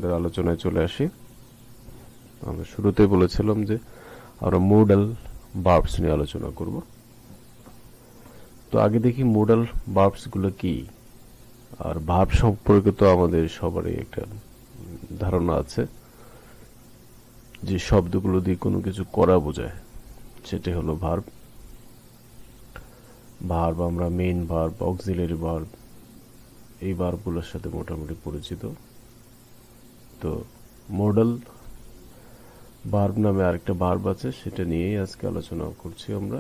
আমাদের আলোচনায় চলে আসি। আমরা শুরুতেই বলেছিলাম যে আমরা মোডাল ভার্বস নিয়ে আলোচনা করব। তো আগে দেখি মোডাল ভার্বস গুলো কি। আর ভার্ব সম্পর্কে তো আমাদের সবারই একটা ধারণা আছে যে শব্দগুলো দিয়ে কোনো কিছু করা বোঝায়, সেটাই হলো ভার্ব। ভার্ব আমরা মেইন ভার্ব, অক্সিলারি ভার্ব, এই ভার্বগুলোর সাথে মোটামুটি পরিচিত। তো মোডাল ভার্ব নামে আরেকটা ভার্ব আছে, সেটা নিয়েই আজকে আলোচনা করছি আমরা।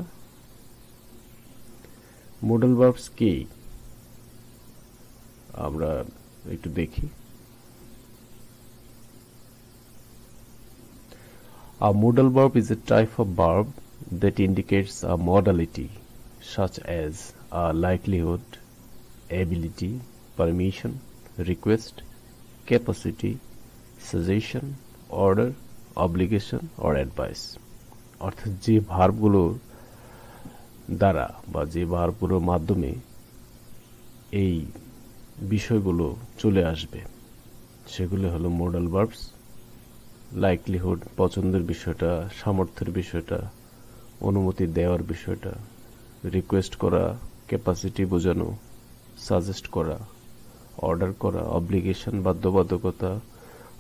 মোডাল ভার্বস কি আমরা একটু দেখি। A modal verb is a type of verb that indicates a modality such as a likelihood, ability, permission, request, capacity, suggestion, order, obligation or advice। অর্থাৎ যে ভার্বগুলোর দ্বারা বা যে ভার্বগুলোর মাধ্যমে এই বিষয়গুলো চলে আসবে সেগুলো হলো মোডাল ভার্বস। লাইকলিহুড পছন্দের বিষয়টা, সামর্থ্যের বিষয়টা, অনুমতি দেওয়ার বিষয়টা, রিকোয়েস্ট করা, ক্যাপাসিটি বোঝানো, সাজেস্ট করা, অর্ডার করা, অব্লিগেশন বাধ্যবাধকতা,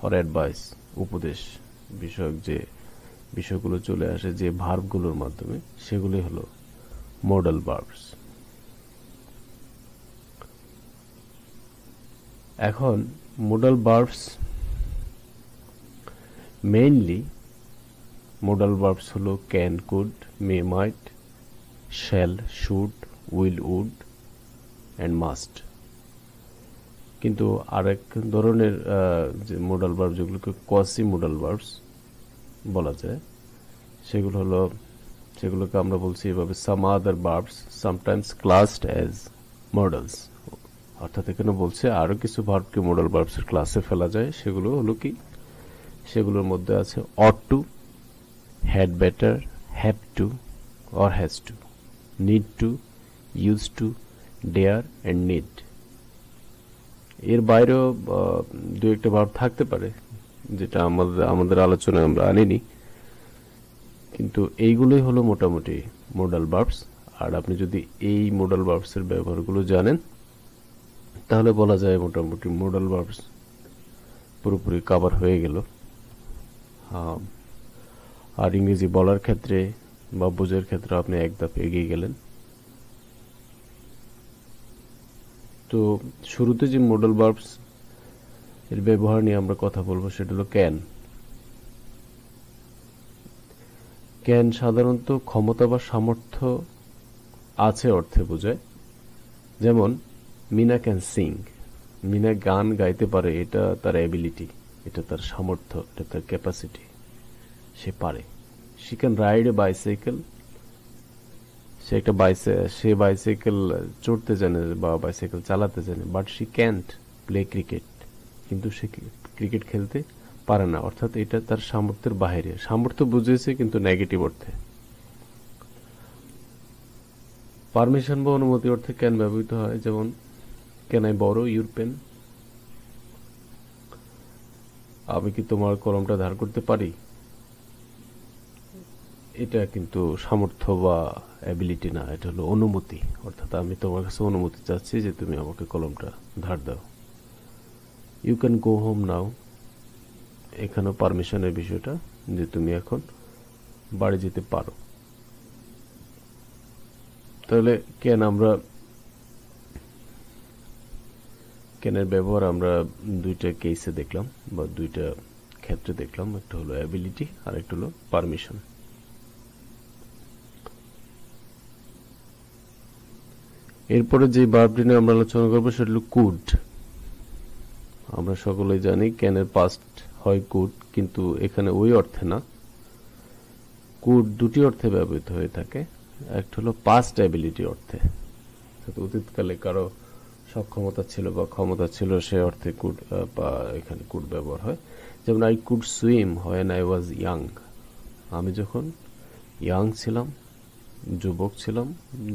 আর অ্যাডভাইস উপদেশ বিষয়ক যে বিষয়গুলো চলে আসে যে ভার্বগুলোর মাধ্যমে, সেগুলি হলো মোডাল ভার্বস। এখন modal verbs mainly modal verbs হলো can, could, may, might, shall, should, will, would and must. কিন্তু আরেক ধরনের যে মোডাল ভার্ব যেগুলোকে কোয়াসি মোডাল ভার্বস বলা যায়, সেগুলোকে আমরা বলছি এভাবে some other verbs sometimes classed as modals. অর্থাৎ এখানে বলছে আরো কিছু ভার্বকে মোডাল ভার্বসের ক্লাসে ফেলা যায়। সেগুলো হলো কি? সেগুলোর মধ্যে আছে ought to, had better, have to or has to, need to, used to, dare and need। এর বাইরেও দু একটা ভার্ব থাকতে পারে যেটা আমাদের আলোচনায় আমরা আনিনি, কিন্তু এইগুলোই হলো মোটামুটি মোডাল ভার্বস। আর আপনি যদি এই মোডাল ভার্বসের ব্যবহারগুলো জানেন তাহলে বলা যায় মোটামুটি মোডাল ভার্বস পুরোপুরি কভার হয়ে গেল। আর ইংরেজি বলার ক্ষেত্রে বা বোঝার ক্ষেত্রে আপনি এক ধাপ এগিয়ে গেলেন। তো শুরুতে যে মোডাল ভার্বস এর ব্যবহার নিয়ে আমরা কথা বলবো সেটা হলো ক্যান। ক্যান সাধারণত ক্ষমতা বা সামর্থ্য আছে অর্থে বোঝায়। যেমন মিনা ক্যান সিং, মিনা গান গাইতে পারে, এটা তার অ্যাবিলিটি, এটা তার সামর্থ্য, এটা তার ক্যাপাসিটি, সে পারে। She can ride A bicycle, say bicycle চড়তে জানে বা বাইসাইকেল চালাতে জানে, but she can't play cricket, কিন্তু সে ক্রিকেট খেলতে পারে না। অর্থাৎ এটা তার সামর্থ্যের বাইরে। সামর্থ্য বুঝেছে কিন্তু নেগেটিভ অর্থে। পারমিশন বা অনুমতি অর্থে ক্যান ব্যবহৃত হয়। যেমন can I borrow your pen, আমি কি তোমার কলমটা ধার করতে পারি। এটা কিন্তু সামর্থ্য বা অ্যাবিলিটি না, এটা হলো অনুমতি। অর্থাৎ আমি তোমার কাছে অনুমতি চাচ্ছি যে তুমি আমাকে কলমটা ধার দাও। You can go home now, এখানেও পারমিশনের বিষয়টা যে তুমি এখন বাড়ি যেতে পারো। তাহলে ক্যানের ব্যবহার আমরা দুইটা কেসে দেখলাম বা দুইটা ক্ষেত্রে দেখলাম। একটা হলো অ্যাবিলিটি আর একটা হলো পারমিশন। এরপরে যে ভার্বটি নিয়ে আমরা আলোচনা করবো সেটা হলো কুড। আমরা সকলেই জানি ক্যানের পাস্ট হয় কুড, কিন্তু এখানে ওই অর্থে না। কুড দুটি অর্থে ব্যবহৃত হয়ে থাকে। একটা হলো পাস্ট অ্যাবিলিটি অর্থে, অতীতকালে কারো সক্ষমতা ছিল বা ক্ষমতা ছিল, সে অর্থে কুড বা এখানে কুড ব্যবহার হয়। যেমন I could swim when I was young, আমি যখন ইয়াং ছিলাম, যুবক ছিলাম,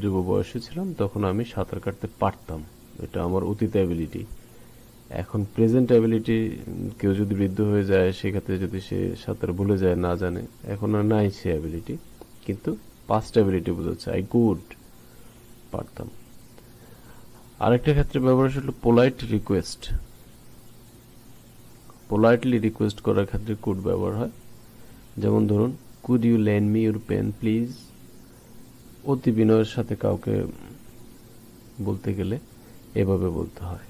যুব বয়সে ছিলাম, তখন আমি সাঁতার কাটতে পারতাম। এটা আমার অতীত অ্যাবিলিটি। এখন প্রেজেন্ট অ্যাবিলিটি, কেউ যদি বৃদ্ধ হয়ে যায় সেক্ষেত্রে যদি সে সাঁতার ভুলে যায়, না জানে, এখন আর নাই সে অ্যাবিলিটি, কিন্তু পাস্ট অ্যাবিলিটি বোঝাচ্ছে আই কুড, পারতাম। আরেকটা ক্ষেত্রে ব্যবহার হলো পোলাইট রিকোয়েস্ট। পোলাইটলি রিকোয়েস্ট করার ক্ষেত্রে কুড ব্যবহার হয়। যেমন ধরুন, could you lend me your pen please. অতি বিনয়ের সাথে কাউকে বলতে গেলে এভাবে বলতে হয়,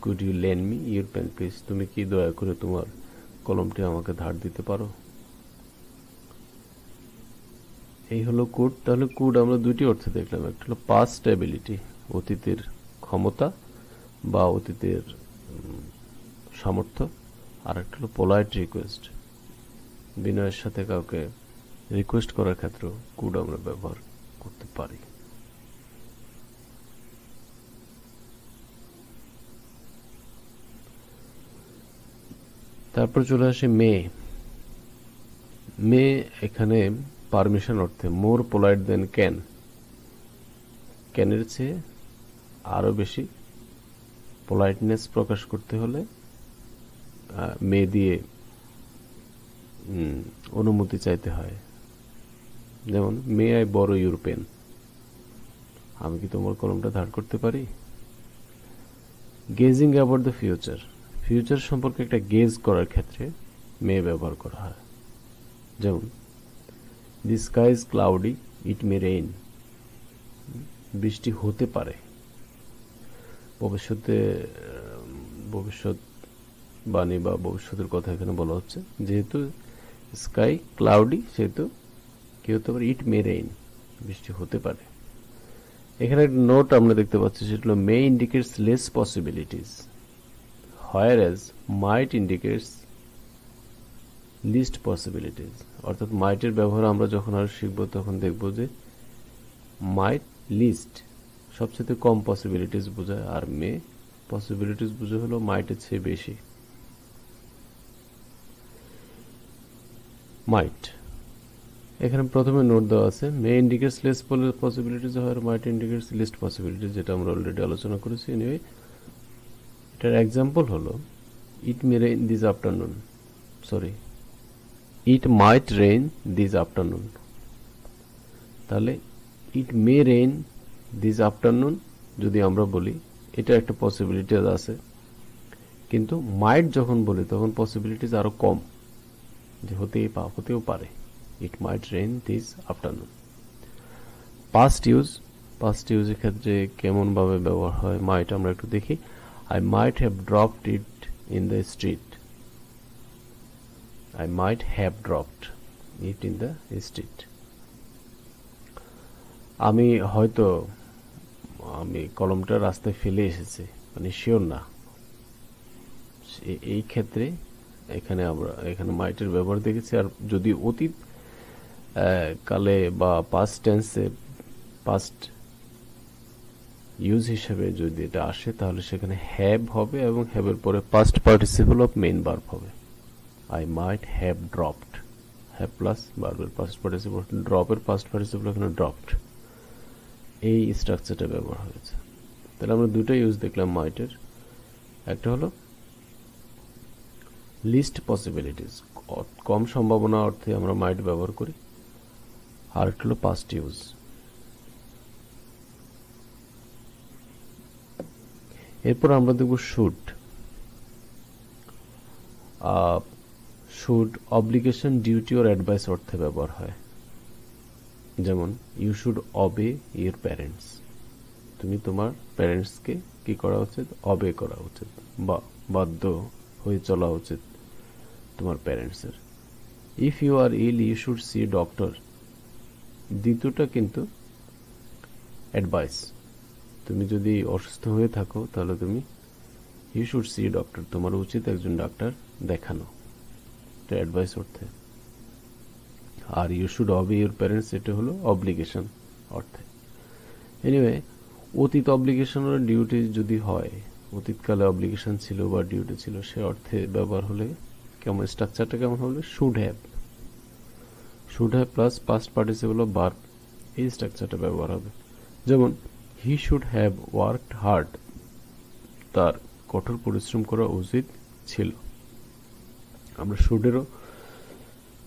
could you lend me your pen please, তুমি কি দয়া করে তোমার কলমটি আমাকে ধার দিতে পারো। এই হলো কুড। তাহলে কুড আমরা দুইটি অর্থে দেখলাম, একটা হলো পাস্ট অ্যাবিলিটি, অতীতের ক্ষমতা বা অতীতের সামর্থ্য, আর একটা হলো পোলাইট রিকোয়েস্ট, বিনয়ের সাথে কাউকে রিকোয়েস্ট করার ক্ষেত্রেও কুড আমরা ব্যবহার করতে পারি। তারপর চলে আসে মে। মে এখানে পারমিশন অর্থে, মোর পোলাইট দেন ক্যান, ক্যানের চেয়ে আরো বেশি পোলাইটনেস প্রকাশ করতে হলে মে দিয়ে অনুমতি চাইতে হয়। যেমন, may I borrow your pen, আমি কি তোমার কলমটা ধার করতে পারি। Guessing about the future, future সম্পর্কে একটা গেজ করার ক্ষেত্রে মে ব্যবহার করা হয়। যেমন, the sky is cloudy, it may rain, বৃষ্টি হতে পারে। ভবিষ্যৎ বাণী বা ভবিষ্যতের কথা এখানে বলা হচ্ছে। যেহেতু স্কাই ক্লাউডি, সেহেতু কি হতে পারে, ইট মে রেইন, বৃষ্টি হতে পারে। এখানে একটা নোট আমরা দেখতে পাচ্ছি, সেটা হলো may indicates less possibilities, whereas might indicates least possibilities। অর্থাৎ মাইটের ব্যবহার আমরা যখন আর শিখবো তখন দেখব যে মাইট লিস্ট সবচেয়ে কম পসিবিলিটিস বোঝায়, আর মে পসিবিলিটিস বুঝে হলো মাইটের চেয়ে বেশি। মাইট এখানে প্রথমে নোট দেওয়া আছে, মে ইন্ডিকেটস লেস পসিবিলিটিস, আর মাইট ইন্ডিকেটস লিস্ট পসিবিলিটিস, যেটা আমরা অলরেডি আলোচনা করেছি। এনিওয়ে, এটার এক্সাম্পল হলো it may rain this afternoon, sorry, it might rain this afternoon. তাহলে it may rain this afternoon যদি আমরা বলি, এটা একটা পসিবিলিটি আছে, কিন্তু মাইট যখন বলি তখন পসিবিলিটিস আরো কম, যে হতেও পারে। It might rain this afternoon. Past ইউজের ক্ষেত্রে কেমন ভাবে ব্যবহার হয় মাইট আমরা একটু দেখি। I might have dropped it in the street. I might have dropped it in the street. আমি কলমটা রাস্তায় ফেলে এসেছি, মানে শিওর না। এই ক্ষেত্রে এখানে মাইটের ব্যবহার দেখেছি। আর যদি অতীত কালে বা পাস্ট টেন্সে পাস্ট ইউজ হিসেবে যদি এটা আসে, তাহলে সেখানে হ্যাভ হবে এবং হ্যাভের পরে past participle of main verb হবে। I might have dropped, have plus ভার্বের পাস্ট পার্টিসিপল, ড্রপের পাস্ট পার্টিসিপল এখানে ড্রপড। এই স্ট্রাকচারটা ব্যবহার হয়েছে। তাহলে আমরা দুটো ইউজ দেখলাম মাইটের। একটা হলো লিস্ট পসিবিলিটিস, কম সম্ভাবনা অর্থে আমরা মাইট ব্যবহার করি। আর একটা হলো পাস্ট ইউজ। এরপর আমরা দেখব should. Should obligation, duty or advice অর্থে ব্যবহার হয়। যেমন, you should obey your parents, তুমি তোমার প্যারেন্টসকে কি করা উচিত, অবে করা উচিত বা বাধ্য হয়ে চলা উচিত তোমার প্যারেন্টসের। If you are ill you should see doctor, দ্বিতীয়টা কিন্তু অ্যাডভাইস, তুমি যদি অসুস্থ হয়ে থাকো তাহলে তুমি ইউ শুড সি ডক্টর, তোমার উচিত একজন ডাক্তার দেখানো, এটা অ্যাডভাইস অর্থে। আর you should obey your parents, এটা হলো অব্লিগেশন অর্থে। এনিওয়ে, অতীত অব্লিগেশন আর ডিউটি যদি হয়, অতীতকালে অব্লিগেশন ছিল বা ডিউটি ছিল, সে অর্থে ব্যবহার হলে কেমন, স্ট্রাকচারটা কেমন হবে, should have plus past participle of verb, এই স্ট্রাকচারটা ব্যবহার হবে। যেমন, he should have worked hard, তার কঠোর পরিশ্রম করা উচিত ছিল। আমরা শুডেরও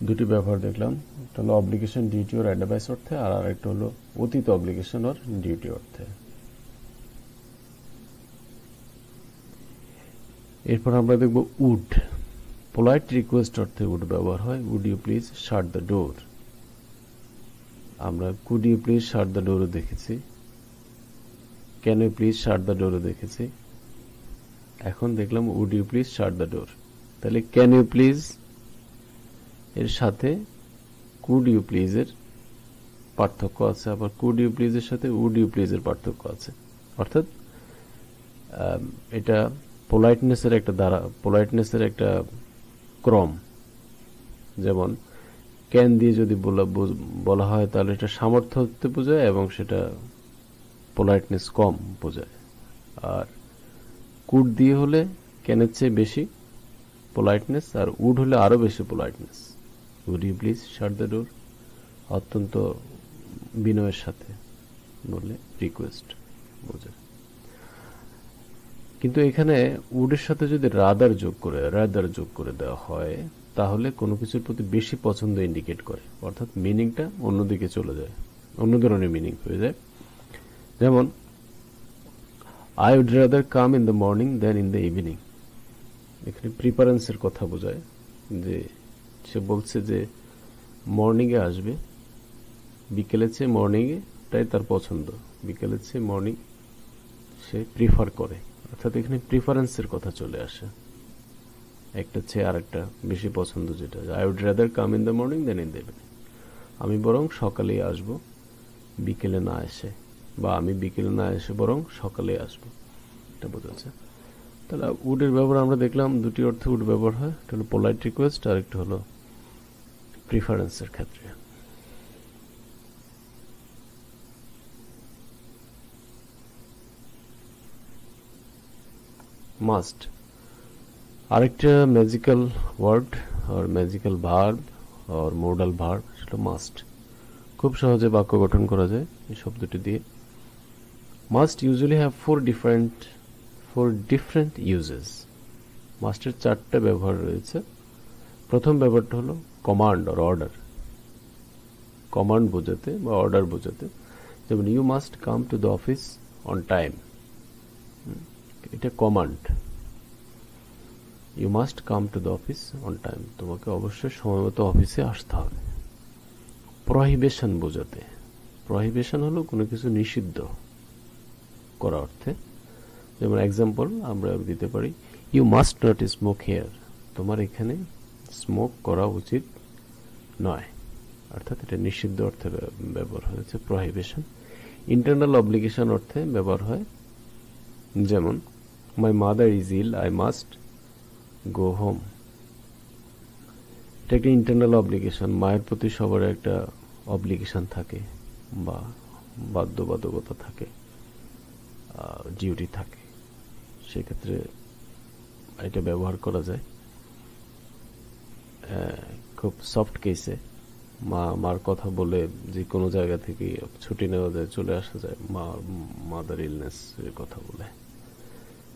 দুটি ব্যবহার দেখলাম, একটা হলো অব্লিগেশন, ডিউটি অর অ্যাডভাইস অর্থে, আর আরেকটা হলো অতীত অব্লিগেশন অর ডিউটি অর্থে। এরপর আমরা দেখব উড। পোলাইট রিকোয়েস্ট অর্থে উড ব্যবহার হয়। Would you please shut the door. আমরা could you please shut the ডোরও দেখেছি, can you please shut the ডোরও দেখেছি। এখন দেখলাম would you please shut the door. তাহলে ক্যান ইউ প্লিজ এর সাথে কুড ইউ প্লিজ এর পার্থক্য আছে, আবার কুড ইউ প্লিজ এর সাথে উড ইউ প্লিজ এর পার্থক্য আছে। অর্থাৎ এটা পোলাইটনেসের একটা ক্রম। যেমন ক্যান দিয়ে যদি বলা হয় তাহলে এটা সামর্থ্য হতে বোঝায় এবং সেটা পোলাইটনেস কম বোঝায়। আর কুড দিয়ে হলে ক্যানের চেয়ে বেশি পোলাইটনেস, আর উড হলে আরো বেশি politeness. Would you please shut the door অত্যন্ত বিনয়ের সাথে বললে রিকোয়েস্ট বোঝায়। কিন্তু এখানে উডের সাথে যদি রাদার যোগ করে দেওয়া হয় তাহলে কোনো কিছুর প্রতি বেশি পছন্দ ইন্ডিকেট করে, অর্থাৎ মিনিংটা অন্যদিকে চলে যায়, অন্য ধরনের মিনিং হয়ে যায়। যেমন I would rather come in the morning than in the evening. এখানে প্রিফারেন্সের কথা বোঝায়, যে সে বলছে যে মর্নিংয়ে আসবে, বিকেলের চেয়ে মর্নিংয়ে টাই তার পছন্দ, বিকেলের চেয়ে মর্নিং সে প্রিফার করে। অর্থাৎ এখানে প্রিফারেন্সের কথা চলে আসে, একটা চেয়ে আর একটা বেশি পছন্দ, যেটা I would rather come in the morning than in the evening. আমি বরং সকালেই আসবো বিকেলে না এসে, বা আমি বিকেলে না এসে বরং সকালে আসবো, এটা বোঝাচ্ছে। তাহলে উডের ব্যবহার আমরা দেখলাম, দুটি অর্থে উড ব্যবহার হয়, একটা হলো পোলাইট রিকোয়েস্ট আর একটা হলো প্রিফারেন্সের ক্ষেত্রে। মাস্ট আরেকটা ম্যাজিক্যাল ওয়ার্ড আর ম্যাজিক্যাল ভার্ব আর মোডাল ভার্ব, সেটা মাস্ট। খুব সহজে বাক্য গঠন করা যায় এই শব্দটি দিয়ে। Must usually have four different uses. মাস্টের চারটা ব্যবহার রয়েছে। প্রথম ব্যবহারটা হলো কমান্ড আর অর্ডার, কমান্ড বোঝাতে বা অর্ডার বোঝাতে। যেমন you must come to the office on time, এটা command. You must come to the office on time, তোমাকে অবশ্যই সময় মতো অফিসে আসতে হবে। প্রহিবিশন বোঝাতে, প্রহিবিশন হলো কোনো কিছু নিষিদ্ধ করা অর্থে। যেমন এক্সাম্পল আমরা দিতে পারি, you must not smoke here, তোমার এখানে স্মোক করা উচিত নয়, অর্থাৎ এটা নিষিদ্ধ অর্থে ব্যবহার হয়েছে প্রহিবিশন। ইন্টারনাল অব্লিগেশন অর্থে ব্যবহার হয়, যেমন my mother is ill, I must go home. এটা একটা ইন্টারনাল অব্লিগেশন, মায়ের প্রতি সবার একটা অব্লিগেশন থাকে বা বাধ্যবাধকতা থাকে, ডিউটি থাকে, সেক্ষেত্রে এটা ব্যবহার করা যায়। খুব সফট কেসে মার কথা বলে যে কোনো জায়গা থেকে ছুটি নেওয়া যায়, চলে আসা যায় মাদার ইলনেস এর কথা বলে।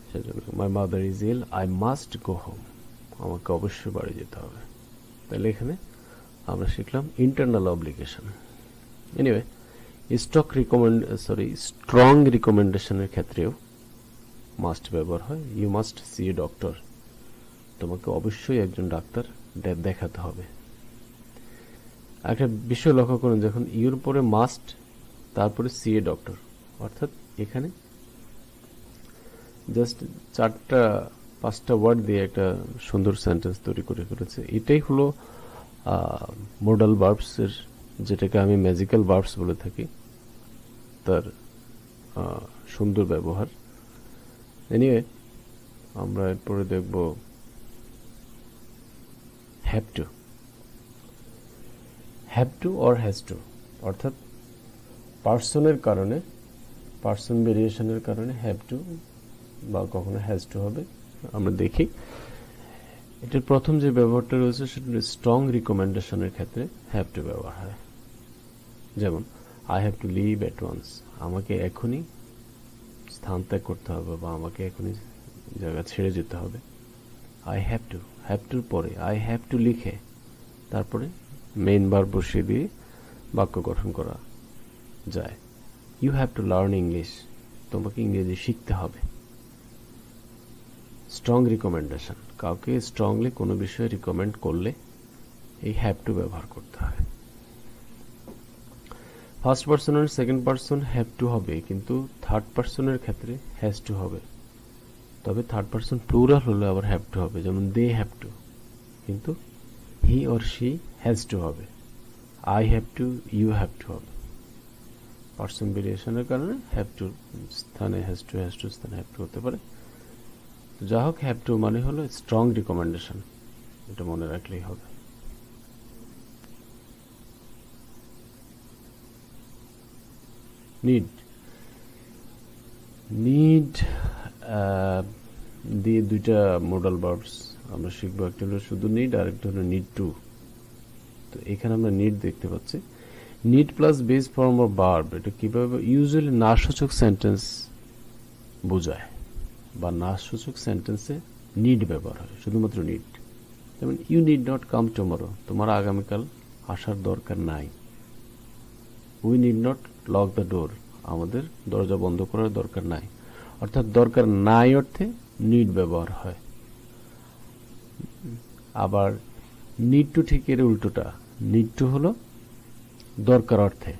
সেজন্য my mother is ill, I must go home, আমাকে অবশ্যই বাড়ি যেতে হবে। তাহলে এখানে আমরা শিখলাম ইন্টারনাল অব্লিগেশন। এনিওয়ে, স্ট্রং রিকমেন্ডেশনের ক্ষেত্রেও মাস্ট ব্যবহার হয়। You must see a doctor, তোমাকে অবশ্যই একজন ডাক্তার দেখাতে হবে। একটা বিষয় লক্ষ্য করুন, যখন ইউর পরে মাস্ট তারপরে সি এ ডক্টর, অর্থাৎ এখানে জাস্ট 4-5টা ওয়ার্ড দিয়ে একটা সুন্দর সেন্টেন্স তৈরি করে ফেলেছে। এটাই হলো মোডাল ভার্বস এর, যেটাকে আমি ম্যাজিক্যাল ভার্বস বলে থাকি, তার সুন্দর ব্যবহার। এনিওয়ে, আমরা এরপরে দেখব have to. Have to or has to, অর্থাৎ পার্সনের কারণে, পার্সন ভেরিয়েশনের কারণে হ্যাভ টু বা কখনো হ্যাজ টু হবে। আমরা দেখি এটার প্রথম যে ব্যবহারটা রয়েছে সেটা স্ট্রং রিকমেন্ডেশনের ক্ষেত্রে হ্যাভ টু ব্যবহার হয়। যেমন I have to leave at once, আমাকে এখনই স্থান ত্যাগ করতে হবে বা আমাকে এখনই জায়গা ছেড়ে যেতে হবে। আই হ্যাভ টু, হ্যাভ টুর পরে আই হ্যাভ টু লিখে তারপরে মেইন ভার্ব বসিয়ে দিয়ে বাক্য গঠন করা যায়। You have to learn English, তোমাকে ইংরেজি শিখতে হবে। স্ট্রং রিকমেন্ডেশন, কাউকে স্ট্রংলি কোনো বিষয়ে রিকমেন্ড করলে এই হ্যাভ টু ব্যবহার করতে হয়। ফার্স্ট পারসন আর সেকেন্ড পারসন হ্যাভ টু হবে, কিন্তু থার্ড পারসনের ক্ষেত্রে হ্যাজ টু হবে। তবে থার্ড পারসন প্লুরাল হলে আবার হ্যাভ টু হবে, যেমন দে হ্যাভ টু, কিন্তু he or she has to হবে। I have to, you have to হবে। পারসন ভেরিয়েশনের কারণে হ্যাভ টু স্থানে হ্যাজ টু, হ্যাজ টু স্থানে হ্যাভ টু হতে পারে। যা হোক, হ্যাভ টু মানে হলো স্ট্রং রিকমেন্ডেশন, এটা মনে রাখলেই হবে। নিড, নিড দিয়ে দুইটা মডাল ভার্বস আমরা শিখবো, একটা হলো শুধু নিড আর একটা হলো নিড টু। তো এখানে আমরা নিড দেখতে পাচ্ছি। Need plus base form of verb, এটা কিভাবে ইউজুয়ালি নাসূচক সেন্টেন্স বোঝায়, বা নাসূচক সেন্টেন্সে নিড ব্যবহার হয়, শুধুমাত্র নিড। যেমন you need not come tomorrow, তোমার আগামীকাল আসার দরকার নাই। We need not lock the door, আমাদের দরজা বন্ধ করার দরকার নাই। অর্থাৎ দরকার নাই অর্থে নিড ব্যবহার হয়। আবার নিড টু ঠিক এর উল্টোটা, নিড টু হলো দরকার অর্থে,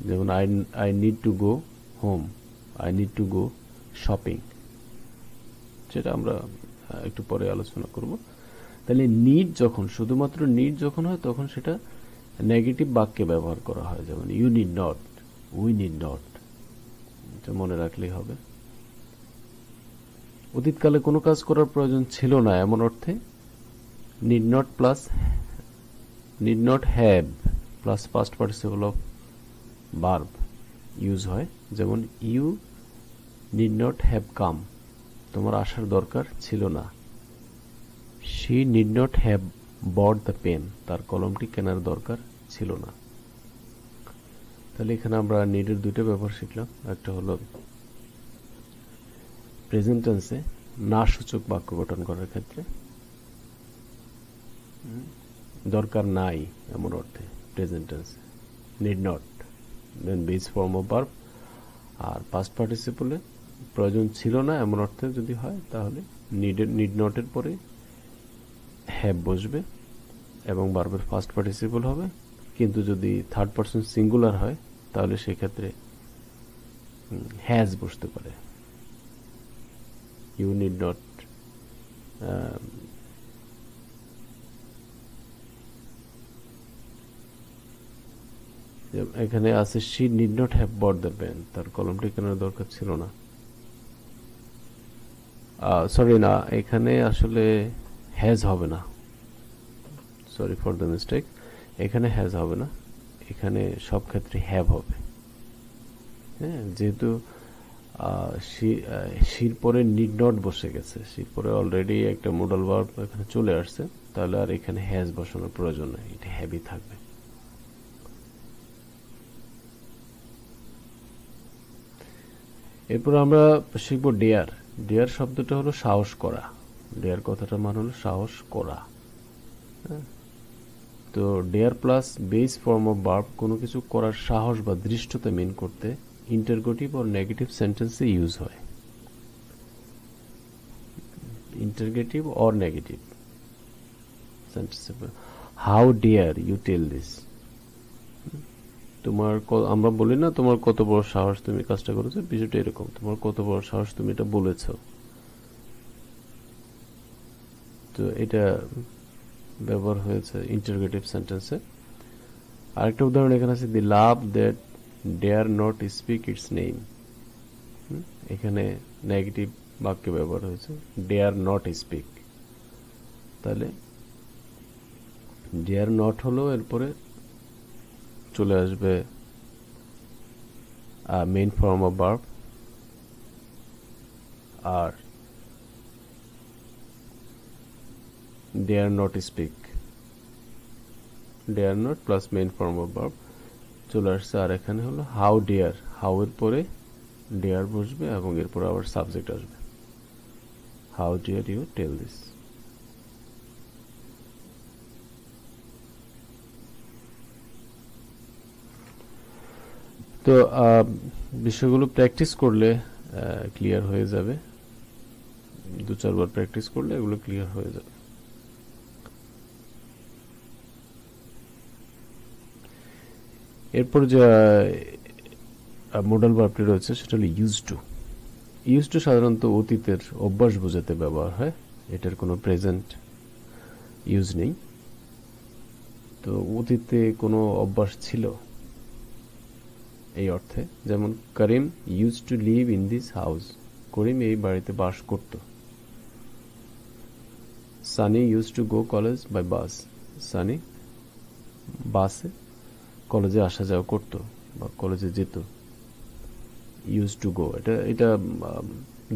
যেমন I need to go home, I need to go shopping, যেটা আমরা একটু পরে আলোচনা করব। তাহলে নিড যখন, শুধুমাত্র নিড যখন হয় তখন সেটা নেগেটিভ বাক্যে ব্যবহার করা হয়, যেমন you need not, we need not, এটা মনে রাখলেই হবে। অতীতকালে কোনো কাজ করার প্রয়োজন ছিল না এমন অর্থে need not plus need not have plus past participle of verb use হয়, যেমন you need not have come, তোমার আসার দরকার ছিল না। She need not have bought the pen, তার কলমটি কেনার দরকার ছিল না। তাহলে এখানে আমরা নিডের দুইটা ব্যবহার শিখলাম। একটা হলো প্রেজেন্ট টেন্সে নাসূচক বাক্য গঠন করার ক্ষেত্রে দরকার নাই এমন অর্থে প্রেজেন্ট টেন্সে need not, then base form of verb. আর পাস্ট পার্টিসিপলে প্রয়োজন ছিল না এমন অর্থে যদি হয় তাহলে নিড নটের পরে হ্যাভ বসবে এবং ভার্বের ফার্স্ট পার্টিসিপল হবে। কিন্তু যদি থার্ড পারসন সিঙ্গুলার হয় তাহলে সেক্ষেত্রে হ্যাজ বসতে পারে। ইউ নিড নট এখানে আছে she need not have bought the pen, তার কলমটি কেনার দরকার ছিল না। সরি না, এখানে আসলে হ্যাজ হবে না, সরি ফর দ্য মিস্টেক, এখানে হ্যাজ হবে না, এখানে সব ক্ষেত্রে হ্যাভ হবে। হ্যাঁ, যেহেতু শির পরে নিড নট বসে গেছে, শির পরে অলরেডি একটা মোডাল ভার্ব এখানে চলে আসছে, তাহলে আর এখানে হ্যাজ বসানোর প্রয়োজন নেই, এটা হ্যাভই থাকবে। এরপর আমরা শিখবো ডেয়ার। ডেয়ার শব্দটা হলো সাহস করা, ডেয়ার কথাটার মানে হলো সাহস করা। তো dare plus base form of verb কোনো কিছু করার সাহস বা দৃষ্টতা মিন করতে ইন্টারগেটিভ অর নেগেটিভ সেন্টেন্সে ইউজ হয়। ইন্টারগেটিভ অর নেগেটিভ সেন্টেন্সে, how dare you tell this, তোমার, আমরা বলি না তোমার কত বড় সাহস তুমি কাজটা করেছো, বিষয়টা এরকম, তোমার কত বড় সাহস তুমি এটা বলেছো। তো এটা ব্যবহার হয়েছে ইন্টারগেটিভ সেন্টেন্সে। আরেকটা উদাহরণ এখানে আছে, the love that dare not speak its name, এখানে নেগেটিভ বাক্যে ব্যবহার হয়েছে ডেয়ার নট স্পিক। তাহলে ডেয়ার নট হলো এরপরে চলে আসবে মেইন ফর্ম অফ ভার্ব, আর dare not speak, dare not plus main form of verb চলে আসছে। আর এখানে হলো হাউ ডেয়ার, হাউ এর পরে ডেয়ার বসবে এবং এরপর আবার সাবজেক্ট আসবে। How dare you tell this? তো বিষয়গুলো প্র্যাকটিস করলে ক্লিয়ার হয়ে যাবে, 2-4 বার প্র্যাকটিস করলে এগুলো ক্লিয়ার হয়ে যাবে। এরপর যে মডাল ভার্বটি রয়েছে সেটা হলো ইউজ টু। ইউজ টু সাধারণত অতীতের অভ্যাস বোঝাতে ব্যবহার হয়, এটার কোনো প্রেজেন্ট ইউজ নেই। তো অতীতে কোনো অভ্যাস ছিল এই অর্থে, যেমন Karim use to live in this house, Karim এই বাড়িতে বাস করত। Sunny use to go college by bus, Sunny বাসে কলেজে আসা যাওয়া করতো বা কলেজে যেত। ইউজ টু গো, এটা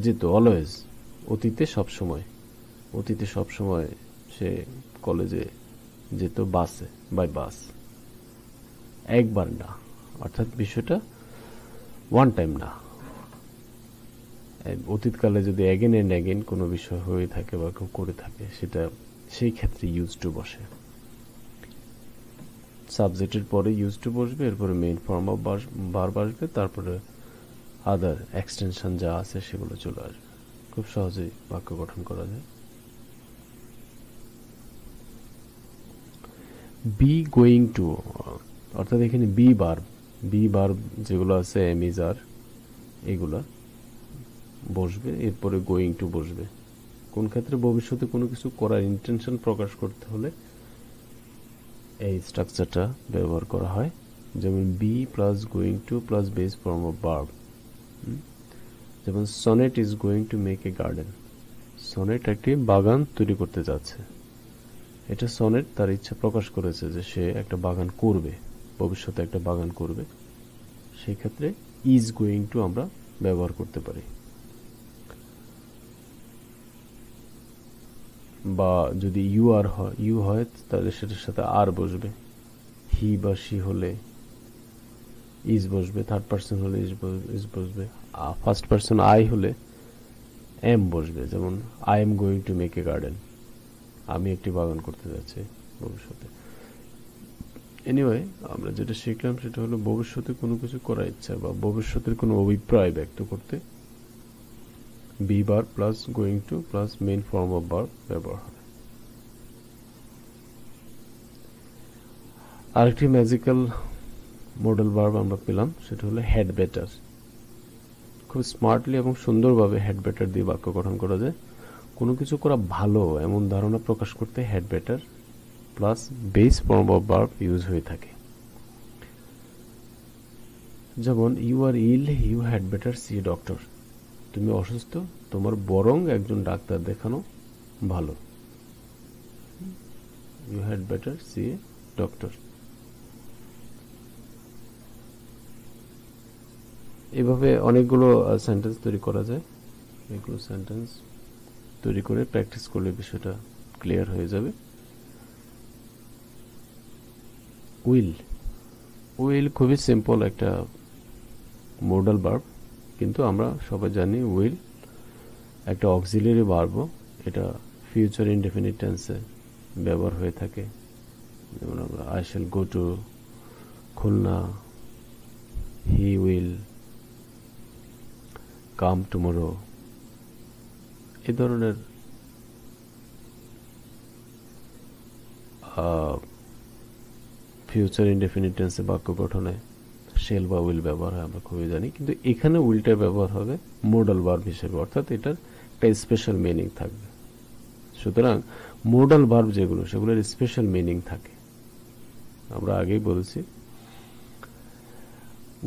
যেত অলওয়েজ, অতীতে সবসময়, অতীতে সবসময় সে কলেজে যেত বাসে, বাই বাস। একবার না, অর্থাৎ বিষয়টা ওয়ান টাইম না। অতীতকালে যদি অ্যাগেন এন্ড অ্যাগেন কোনো বিষয় হয়ে থাকে বা কেউ করে থাকে, সেটা সেই ক্ষেত্রে ইউজ টু বসে। সাবজেক্টের পরে ইউজ টু বসবে, এরপরে মেইন ফর্ম অফ ভার্ব আসবে, তারপরে আদার এক্সটেনশন যা আছে সেগুলো চলে আসবে। খুব সহজেই বাক্য গঠন করা যায়। বি গোয়িং টু, অর্থাৎ এখানে বি ভার্ব যেগুলো আছে এম ইজ আর এগুলা বসবে, এরপরে গোয়িং টু বসবে। কোন ক্ষেত্রে? ভবিষ্যতে কোনো কিছু করার ইন্টেনশন প্রকাশ করতে হলে এই স্ট্রাকচারটা ব্যবহার করা হয়। যেমন be plus going to plus base form of verb. যেমন Sonet is going to make a garden, Sonet একটি বাগান তৈরি করতে যাচ্ছে। এটা সনেট তার ইচ্ছা প্রকাশ করেছে যে সে একটা বাগান করবে, ভবিষ্যতে একটা বাগান করবে। সেই ক্ষেত্রে ইজ গোয়িং টু আমরা ব্যবহার করতে পারি। বা যদি ইউ হয় তাহলে সেটার সাথে আর বসবে। হি বা শি হলে ইজ বসবে, থার্ড পার্সন হলে ইজ বসবে, ফার্স্ট পার্সন আই হলে এম বসবে। যেমন I am going to make a garden, আমি একটি বাগান করতে যাচ্ছি ভবিষ্যতে। এনিওয়ে, আমরা যেটা শিখলাম সেটা হলো ভবিষ্যতে কোনো কিছু করার ইচ্ছা বা ভবিষ্যতের কোনো অভিপ্রায় ব্যক্ত করতে be verb plus going to plus main form of verb ব্যবহার হয়। আরেকটি ম্যাজিক্যাল মডেল ভার্ব আমরা পেলাম, সেটা হলো হ্যাড বেটার। খুব স্মার্টলি এবং সুন্দরভাবে হ্যাড বেটার দিয়ে বাক্য গঠন করা যায়। কোনো কিছু করা ভালো এমন ধারণা প্রকাশ করতে had better plus base form of verb use হয়ে থাকে। যেমন you are ill, you had better see a doctor, তুমি অসুস্থ, তোমার বরং একজন ডাক্তার দেখানো ভালো। You had better see a doctor. এভাবে অনেকগুলো সেন্টেন্স তৈরি করা যায়। এগুলো সেন্টেন্স তৈরি করে প্র্যাকটিস করলে বিষয়টা ক্লিয়ার হয়ে যাবে। উইল খুবই সিম্পল একটা মডাল ভার্ব, কিন্তু আমরা সবাই জানি উইল একটা অক্সিলারি ভার্ব। এটা ফিউচার ইনডেফিনিট টেন্সে ব্যবহার হয়ে থাকে। যেমন আমরা I shall go to Khulna, he will come tomorrow, এই ধরনের ফিউচার ইনডেফিনিট টেন্সে বাক্য গঠনে শেল বা উইল ব্যবহার হয়, আমরা খুবই জানি। কিন্তু এখানে উইলটা ব্যবহার হবে মোডাল ভার্ব হিসেবে, অর্থাৎ এটার একটা স্পেশাল মিনিং থাকবে। সুতরাং মোডাল ভার্ব যেগুলো, সেগুলোর স্পেশাল মিনিং থাকে। আমরা আগেই বলেছি,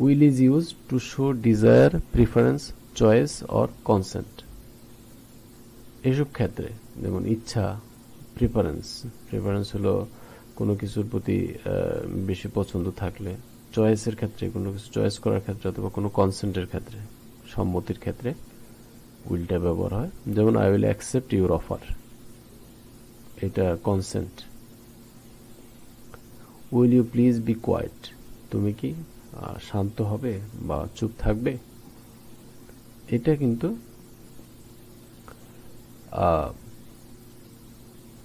will is use to show desire, preference, choice or consent. এসব ক্ষেত্রে যেমন ইচ্ছা, প্রিফারেন্স হলো কোনো কিছুর প্রতি বেশি পছন্দ থাকলে, চয়েসের ক্ষেত্রে কোনো কিছু চয়েস করার ক্ষেত্রে, অথবা কোনো কনসেন্টের ক্ষেত্রে, সম্মতির ক্ষেত্রে উইলটা ব্যবহার হয়। যেমন I will accept your offer, এটা consent. Will you please be quiet, তুমি কি শান্ত হবে বা চুপ থাকবে, এটা কিন্তু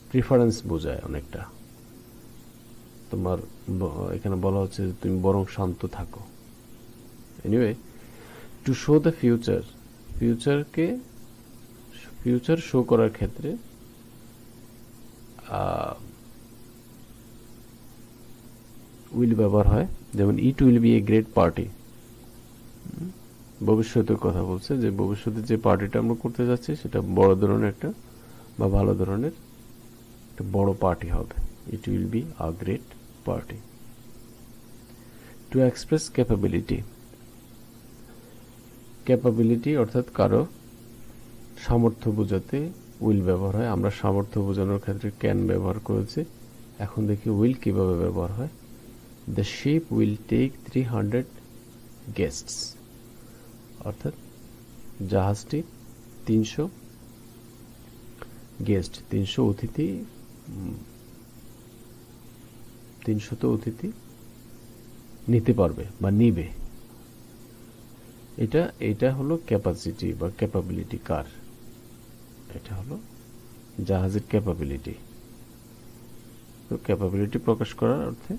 প্রিফারেন্স বোঝায় অনেকটা। তোমার এখানে বলা হচ্ছে যে তুমি বরং শান্ত থাকো। Anyway, to show the future, future show করার ক্ষেত্রে উইল ব্যবহার হয়। যেমন it will B a great party, ভবিষ্যতের কথা বলছে যে ভবিষ্যতে যে পার্টিটা আমরা করতে যাচ্ছি সেটা বড় ধরনের একটা বা ভালো ধরনের একটা বড় পার্টি হবে। It will be a great party. To express capability অর্থাৎ কারো সামর্থ্য বোঝাতে উইল ব্যবহার হয়। আমরা সামর্থ্য বোঝানোর ক্ষেত্রে ক্যান ব্যবহার করেছি। এখন দেখি উইল কিভাবে ব্যবহার হয়। The ship will take 300 guests, অর্থাৎ জাহাজটি 300 গেস্ট, 300 অতিথি নিতে পারবে বা নিবে। এটা হলো ক্যাপাসিটি বা ক্যাপাবিলিটি কার, এটা হলো জাহাজের ক্যাপাবিলিটি। তো ক্যাপাবিলিটি প্রকাশ করার অর্থে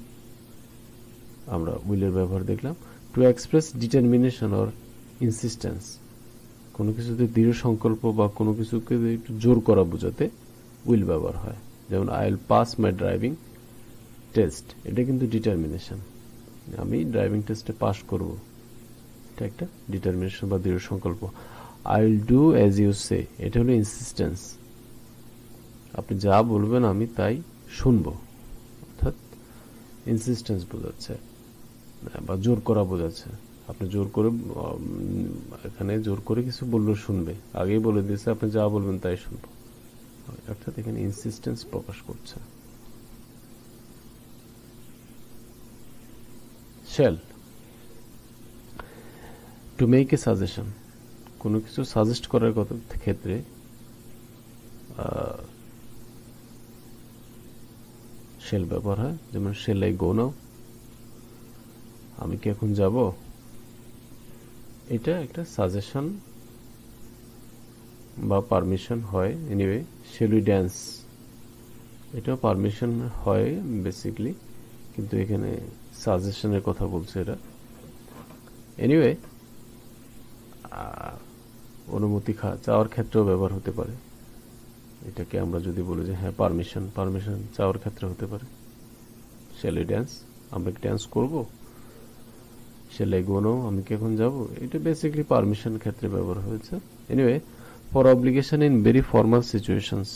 আমরা উইলের ব্যবহার দেখলাম। টু এক্সপ্রেস ডিটারমিনেশন অর ইনসিস্টেন্স, কোনো কিছুতে দৃঢ় সংকল্প বা কোনো কিছুকে একটু জোর করা বোঝাতে উইল ব্যবহার হয়। যেমন I will pass my driving test, এটা কিন্তু ডিটারমিনেশন, আমি ড্রাইভিং টেস্টে পাস করব, এটা একটা ডিটারমিনেশন বা দৃঢ় সংকল্প। I will do as you say, এটা হলো ইনসিস্টেন্স, আপনি যা বলবেন আমি তাই শুনবো, অর্থাৎ ইনসিস্টেন্স বোঝাচ্ছে বা জোর করা বোঝাচ্ছে। আপনি এখানে জোর করে কিছু বললেও শুনবে, আগেই বলে দিয়েছে আপনি যা বলবেন তাই শুনবো, অর্থাৎ এখানে ইনসিস্টেন্স প্রকাশ করছে। শ্যাল, টু মেক এ সাজেশন, কোনো কিছু সাজেস্ট করার ক্ষেত্রে শ্যাল ব্যবহার হয়। যেমন শ্যাল আই গো নাও, আমি কি এখন যাব, এটা একটা সাজেশন বা পারমিশন হয়। এনিওয়ে, শ্যাল উই ড্যান্স, এটাও পারমিশন হয় বেসিকলি, কিন্তু এখানে সাজেশনের কথা বলছে এটা। এনিওয়ে, অনুমতি চাওয়ার ক্ষেত্রেও ব্যবহার হতে পারে। এটাকে আমরা যদি বলি যে হ্যাঁ পারমিশন চাওয়ার ক্ষেত্রে হতে পারে। শ্যাল উই ড্যান্স, আমরা কি ড্যান্স করবো। শ্যাল আই গো নাও, আমি কি এখন যাব, এটা বেসিক্যালি পারমিশন ক্ষেত্রে ব্যবহার হয়েছে। Anyway, for obligation in very formal situations,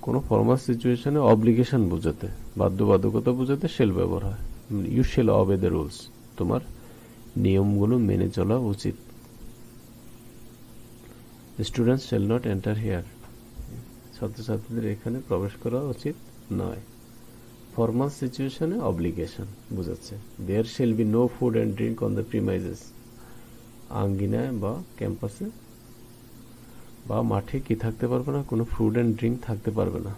কোনো ফর্মাল সিচুয়েশনে অব্লিগেশন বোঝাতে, বাধ্যবাধকতা বোঝাতে শ্যাল ব্যবহার হয়। You shall obey the rules, তোমার নিয়মগুলো মেনে চলা উচিত। Students shall not enter here, ছাত্রছাত্রীদের এখানে প্রবেশ করা উচিত নয়। ফর্মাল সিচুয়েশনে অব্লিগেশন বোঝাচ্ছে। There shall be no food and drink on the premises, আঙ্গিনায় বা ক্যাম্পাসে বা মাঠে কি থাকতে পারবে না, কোনো ফুড অ্যান্ড ড্রিঙ্ক থাকতে পারবে না,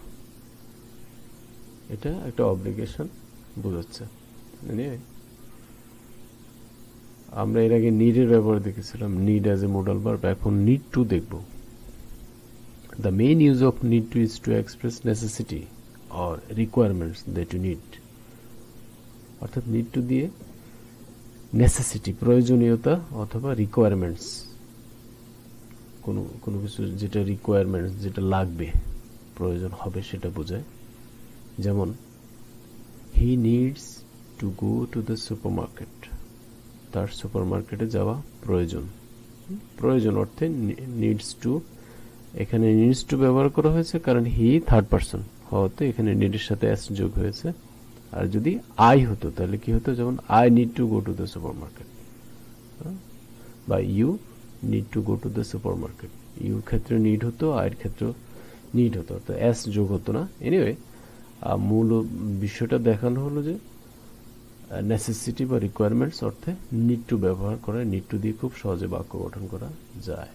এটা একটা অব্লিগেশন বোঝাচ্ছে। আমরা এর আগে নিডের ব্যবহার দেখেছিলাম, need as a modal verb, এখন নিড টু দেখব। The main use of need to is to express necessity or requirements that you need, অর্থাৎ নিড টু দিয়ে নেসেসিটি প্রয়োজনীয়তা অথবা রিকোয়ারমেন্টস, কোনো কিছু যেটা রিকোয়ারমেন্টস যেটা লাগবে প্রয়োজন হবে সেটা বোঝায়। যেমন হি needs to go to the supermarket, তার সুপারমার্কেটে যাওয়া প্রয়োজন অর্থে নিডস টু, এখানে নিডস টু ব্যবহার করা হয়েছে কারণ হি থার্ড পারসন হওয়াতে এখানে নিডের সাথে এস যোগ হয়েছে। আর যদি আই হতো তাহলে কি হতো, যেমন I need to go to the supermarket বা you need to go to the supermarket, your ক্ষেত্রে নিড হতো, আয়ের ক্ষেত্রে নিড হতো, অর্থাৎ এস যোগ হতো না। এনিওয়ে, মূল বিষয়টা দেখানো হলো যে নেসেসিটি বা রিকোয়ারমেন্টস অর্থে নিড টু ব্যবহার করে, নিড টু দিয়ে খুব সহজে বাক্য গঠন করা যায়।